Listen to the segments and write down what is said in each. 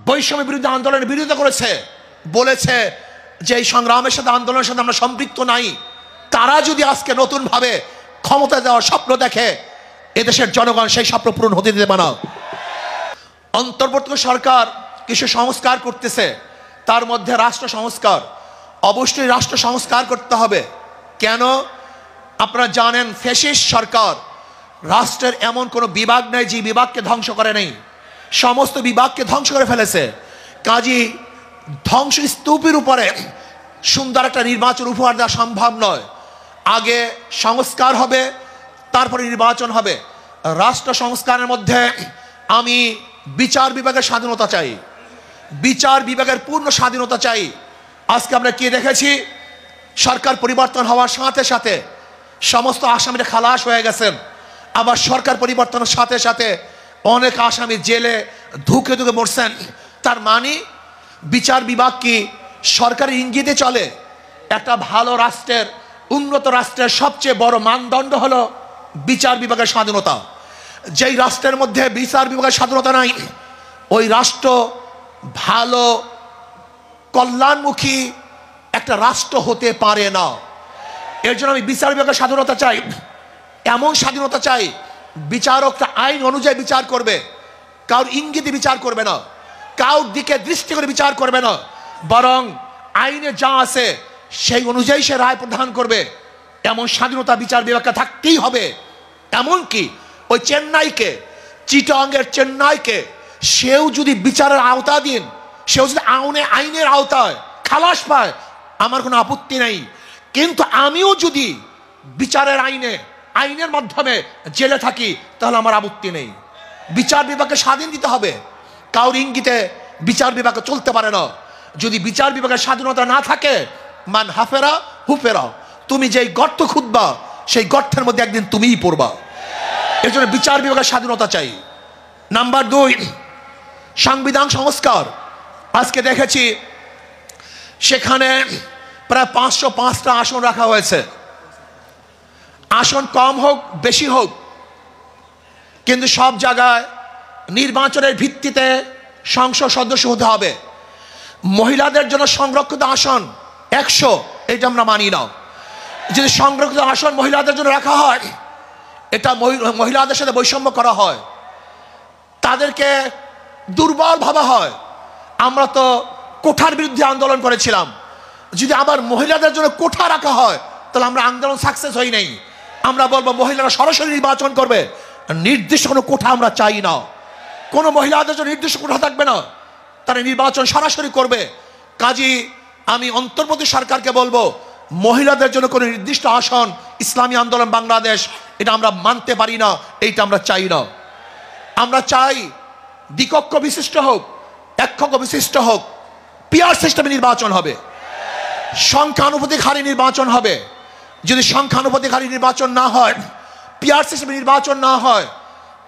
বৈষম্য বিরুদ্ধে আন্দোলনের বিরোধিতা করেছে, বলেছে যে এই সংগ্রামের সাথে আন্দোলনের সাথে আমরা সম্পৃক্ত নাই, তারা যদি আজকে নতুনভাবে ক্ষমতা দেওয়ার স্বপ্ন দেখে, এদেশের জনগণ সেই স্বপ্ন পূরণ হতে দেবে না। অন্তর্বর্তী সরকার কিছু সংস্কার করতেছে, তার মধ্যে রাষ্ট্র সংস্কার। অবশ্যই রাষ্ট্র সংস্কার করতে হবে। কেন? আপনারা জানেন ফ্যাসিস্ট সরকার, রাষ্ট্রের এমন কোনো বিভাগ নেই যে বিভাগকে ধ্বংস করে নেই, সমস্ত বিভাগকে ধ্বংস করে ফেলেছে। কাজী ধ্বংস স্তূপের উপরে সুন্দর একটা নির্বাচন উপহার দেওয়া সম্ভব নয়। আগে সংস্কার হবে, তারপরে নির্বাচন হবে। রাষ্ট্র সংস্কারের মধ্যে আমি বিচার বিভাগের স্বাধীনতা চাই, বিচার বিভাগের পূর্ণ স্বাধীনতা চাই। আজকে আমরা কি দেখেছি, সরকার পরিবর্তন হওয়ার সাথে সাথে সমস্ত আসামিরা খালাস হয়ে গেছেন, আবার সরকার পরিবর্তনের সাথে সাথে অনেক আসামি জেলে ধুকে ধুকে মরছেন। তার মানে বিচার বিভাগ কি সরকারের ইঙ্গিতে চলে? একটা ভালো রাষ্ট্রের, উন্নত রাষ্ট্রের সবচেয়ে বড় মানদণ্ড হলো বিচার বিভাগের স্বাধীনতা। যেই রাষ্ট্রের মধ্যে বিচার বিভাগের স্বাধীনতা নাই, ওই রাষ্ট্র ভালো কল্যাণমুখী একটা রাষ্ট্র হতে পারে না। এর জন্য আমি বিচার বিভাগের স্বাধীনতা চাই, এমন স্বাধীনতা চাই বিচারকটা আইন অনুযায়ী বিচার করবে, কারোর ইঙ্গিতে বিচার করবে না, কারোর দিকে দৃষ্টি করে বিচার করবে না, বরং আইনে যা আছে সেই অনুযায়ী সে রায় প্রদান করবে। এমন স্বাধীনতা বিচার বিভাগকে থাকতেই হবে। এমনকি ওই চেন্নাইকে, চিটাগাংয়ের চেন্নাইকে, সেও যদি বিচারের আওতাধীন, সেও যদি আইনের আওতায় খালাস পায়, আমার কোনো আপত্তি নেই। কিন্তু আমিও যদি বিচারের আইনের মাধ্যমে জেলে থাকি, তাহলে আমার আপত্তি নেই। বিচার বিভাগকে স্বাধীন দিতে হবে, কারোর ইঙ্গিতে বিচার বিভাগে চলতে পারে না। যদি বিচার বিভাগের স্বাধীনতা না থাকে, মান হাফেরা হুফেরা, তুমি যেই গর্ত খুঁজবা সেই গর্তের মধ্যে একদিন তুমিই পড়বা। এর জন্য বিচার বিভাগের স্বাধীনতা চাই। নাম্বার 2, সংবিধান সংস্কার। আজকে দেখেছি সেখানে প্রায় 505টা আসন রাখা হয়েছে। আসন কম হোক বেশি হোক, কিন্তু সব জায়গায় নির্বাচনের ভিত্তিতে সংসদ সদস্য হতে হবে। মহিলাদের জন্য সংরক্ষিত আসন 100, এটা আমরা মানি না। যদি সংরক্ষিত আসন মহিলাদের জন্য রাখা হয়, এটা মহিলাদের সাথে বৈষম্য করা হয়, তাদেরকে দুর্বল ভাবা হয়। আমরা তো কোঠার বিরুদ্ধে আন্দোলন করেছিলাম, যদি আবার মহিলাদের জন্য কোঠা রাখা হয়, তাহলে আমরা আন্দোলন সাকসেস হই নাই। আমরা বলবো মহিলারা সরাসরি নির্বাচন করবে, নির্দিষ্ট কোনো কোঠা আমরা চাই না। কোনো মহিলাদের জন্য নির্দিষ্ট কোঠা থাকবে না, তারা নির্বাচন সরাসরি করবে। কাজী আমি অন্তর্বর্তী সরকারকে বলবো, মহিলাদের জন্য কোনো নির্দিষ্ট আসন ইসলামী আন্দোলন বাংলাদেশ, এটা আমরা মানতে পারি না, এইটা আমরা চাই না। আমরা চাই দ্বিকক্ষ বিশিষ্ট হোক, এককক্ষ বিশিষ্ট হোক, পিয়ার সিস্টেমে নির্বাচন হবে, সংখ্যানুপাতিক হারে নির্বাচন হবে। যদি সংখ্যানুপাতিক হারে নির্বাচন না হয়, পিয়ার সিস্টেমে নির্বাচন না হয়,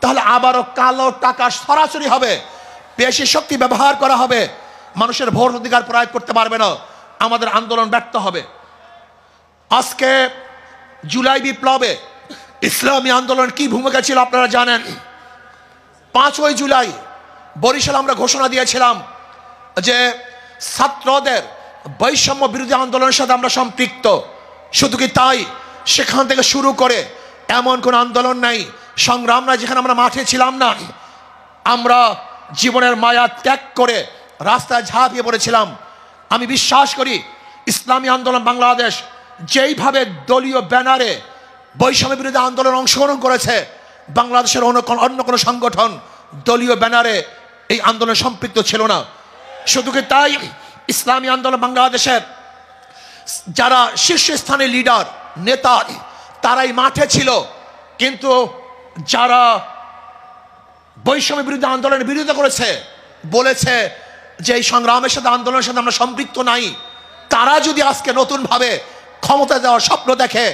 তাহলে আবারও কালো টাকা সরাসরি হবে, পেশি শক্তি ব্যবহার করা হবে, মানুষের ভোট অধিকার প্রয়োগ করতে পারবে না, আমাদের আন্দোলন ব্যর্থ হবে। আজকে জুলাই বিপ্লবে ইসলামী আন্দোলন কি ভূমিকা ছিল আপনারা জানেন। 5ই জুলাই বরিশাল আমরা ঘোষণা দিয়েছিলাম যে ছাত্রদের বৈষম্য বিরোধী আন্দোলনের সাথে আমরা সম্পৃক্ত। শুধু কি তাই, সেখান থেকে শুরু করে এমন কোন আন্দোলন নাই, সংগ্রাম নাই যেখানে আমরা মাঠে ছিলাম না। আমরা জীবনের মায়া ত্যাগ করে রাস্তায় ঝাঁপিয়ে পড়েছিলাম। আমি বিশ্বাস করি ইসলামী আন্দোলন বাংলাদেশ যেইভাবে দলীয় ব্যানারে বৈষম্য বিরোধী আন্দোলন অংশগ্রহণ করেছে, বাংলাদেশের অন্য কোনো সংগঠন দলীয় ব্যানারে এই আন্দোলনে সম্পৃক্ত ছিল না। শুধু কি তাই, ইসলামী আন্দোলন বাংলাদেশের যারা শীর্ষস্থানীয় লিডার নেতা, তারাই মাঠে ছিল, কিন্তু যারা বৈষম্য বিরোধী আন্দোলনের বিরোধিতা করেছে, বলেছে যে এই সংগ্রামের সাথে আন্দোলনের সাথে আমরা সম্পৃক্ত নাই, তারা যদি আজকে নতুনভাবে ক্ষমতা দেওয়ার স্বপ্ন দেখে,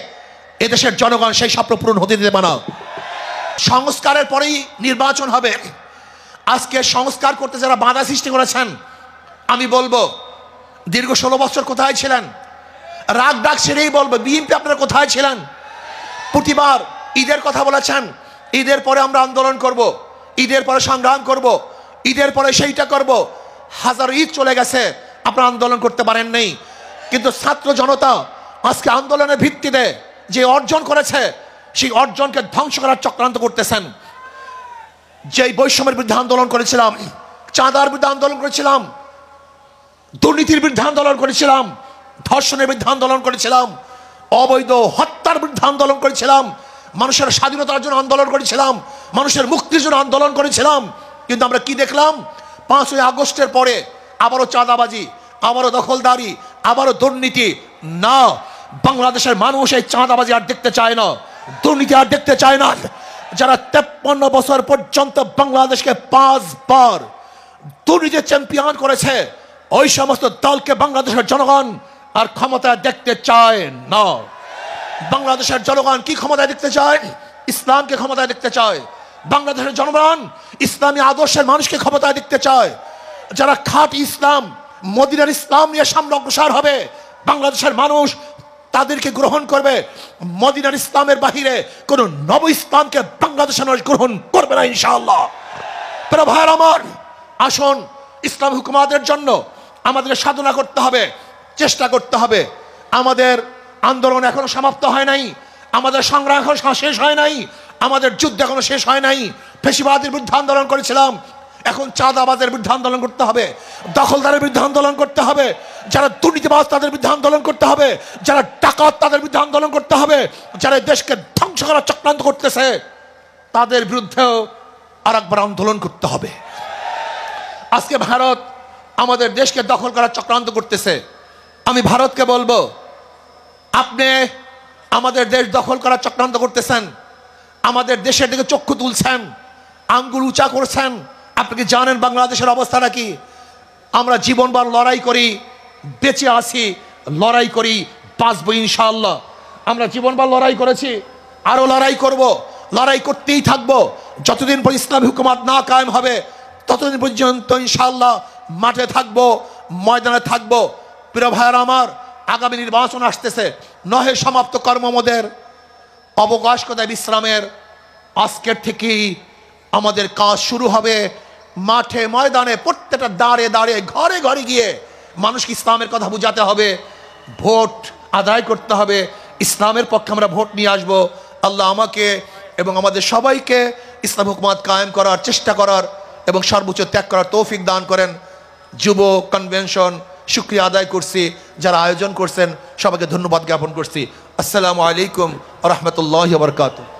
এদেশের জনগণ সেই স্বপ্ন পূরণ হতে দেবে না। সংস্কারের পরেই নির্বাচন হবে। আজকে সংস্কার করতে যারা বাধা সৃষ্টি করেছেন, আমি বলবো দীর্ঘ 16 বছর কোথায় ছিলেন? রাগ ডাক ছেড়েই বলবো, বিএনপি আপনারা কোথায় ছিলেন? প্রতিবার ঈদের কথা বলেছেন, ঈদের পরে আমরা আন্দোলন করব, ঈদের পরে সংগ্রাম করব, ঈদের পরে সেইটা করব। হাজার ঈদ চলে গেছে, আপনারা আন্দোলন করতে পারেন নাই, কিন্তু ছাত্র জনতা আজকে আন্দোলনের ভিত্তিতে যে অর্জন করেছে সেই অর্জনকে ধ্বংস করার চক্রান্ত করতেছেন। যেই বৈষম্যের বিরুদ্ধে আন্দোলন করেছিলাম, চাঁদার বিরুদ্ধে আন্দোলন করেছিলাম, দুর্নীতির বিরুদ্ধে আন্দোলন করেছিলাম, ধর্ষণের বিরুদ্ধে আন্দোলন করেছিলাম, অবৈধ হত্যার বিরুদ্ধে আন্দোলন করেছিলাম, মানুষের স্বাধীনতার জন্য আন্দোলন করেছিলাম, মানুষের মুক্তির জন্য আন্দোলন করেছিলাম, কিন্তু আমরা কি দেখলাম? 5ই আগস্টের পরে আবারও চাঁদাবাজি, আবারও দখলদারি, আবারও দুর্নীতি। না, বাংলাদেশের মানুষ এই চাঁদাবাজি আর দেখতে চায় না, দুর্নীতি আর দেখতে চায় না। যারা 53 বছর পর্যন্ত বাংলাদেশকে 5 বার দুর্নীতি চ্যাম্পিয়ন করেছে, ওই সমস্ত দলকে বাংলাদেশের জনগণ আর ক্ষমতায় দেখতে চায় না। বাংলাদেশের জনগণ কি ক্ষমতায় দেখতে চায়? ইসলামকে ক্ষমতায় দেখতে চায়। বাংলাদেশের জনগণ ইসলামী আদর্শের মানুষকে ক্ষমতায় দেখতে চায়। যারা খাঁটি ইসলাম, মদিনার ইসলাম নিয়ে সামনে অগ্রসর হবে, বাংলাদেশের মানুষ তাদেরকে গ্রহণ করবে। মদিনার ইসলামের বাহিরে কোন নব ইসলামকে বাংলাদেশের মানুষ গ্রহণ করবে না ইনশাআল্লাহ। প্রিয় ভাইরা আমার, আসুন ইসলাম হুকুমাতের জন্য আমাদের সাধনা করতে হবে, চেষ্টা করতে হবে। আমাদের আন্দোলন এখনো সমাপ্ত হয় নাই, আমাদের সংগ্রাম এখনো শেষ হয় নাই, আমাদের যুদ্ধ এখনো শেষ হয় নাই। ফ্যাসিবাদের বিরুদ্ধে আন্দোলন করেছিলাম, এখন চাঁদাবাজের বিরুদ্ধে আন্দোলন করতে হবে, দখলদারের বিরুদ্ধে আন্দোলন করতে হবে, যারা দুর্নীতিবাজ তাদের বিরুদ্ধে আন্দোলন করতে হবে, যারা ডাকাত তাদের বিরুদ্ধে আন্দোলন করতে হবে, যারা দেশকে ধ্বংস করার চক্রান্ত করতেছে তাদের বিরুদ্ধেও আরেকবার আন্দোলন করতে হবে। আজকে ভারত আমাদের দেশকে দখল করার চক্রান্ত করতেছে। আমি ভারতকে বলবো, আপনি আমাদের দেশ দখল করার চক্রান্ত করতেছেন, আমাদের দেশের দিকে চক্ষু তুলছেন, আঙ্গুল উঁচা করছেন। আপনি কি জানেন বাংলাদেশের অবস্থাটা কি? আমরা জীবনভর লড়াই করি, বেঁচে আছি, লড়াই করি, বাঁচবো ইনশাআল্লাহ। আমরা জীবনভর লড়াই করেছি, আরো লড়াই করব, লড়াই করতেই থাকবো। যতদিন পর ইসলামী হুকুমত না কায়েম হবে ততদিন পর্যন্ত ইনশাআল্লাহ মাঠে থাকবো, ময়দানে থাকবো। প্রিয় ভাইয়েরা আমার, আগামী নির্বাচন আসতেছে, নহে সমাপ্ত কর্মমদের, অবকাশ কোথায় বিশ্রামের। আজকের থেকেই আমাদের কাজ শুরু হবে। মাঠে ময়দানে প্রত্যেকটা দাঁড়ে দাঁড়ে ঘরে ঘরে গিয়ে মানুষকে ইসলামের কথা বুঝাতে হবে, ভোট আদায় করতে হবে, ইসলামের পক্ষে আমরা ভোট নিয়ে আসব। আল্লাহ আমাকে এবং আমাদের সবাইকে ইসলাম হুকুমত কায়েম করার চেষ্টা করার এবং সর্বোচ্চ ত্যাগ করার তৌফিক দান করেন। যুব কনভেনশন শুকরিয়া আদায় করছি, যারা আয়োজন করছেন সবাইকে ধন্যবাদ জ্ঞাপন করছি। আসসালামু আলাইকুম ওয়া রাহমাতুল্লাহি ওয়া বারাকাতুহু।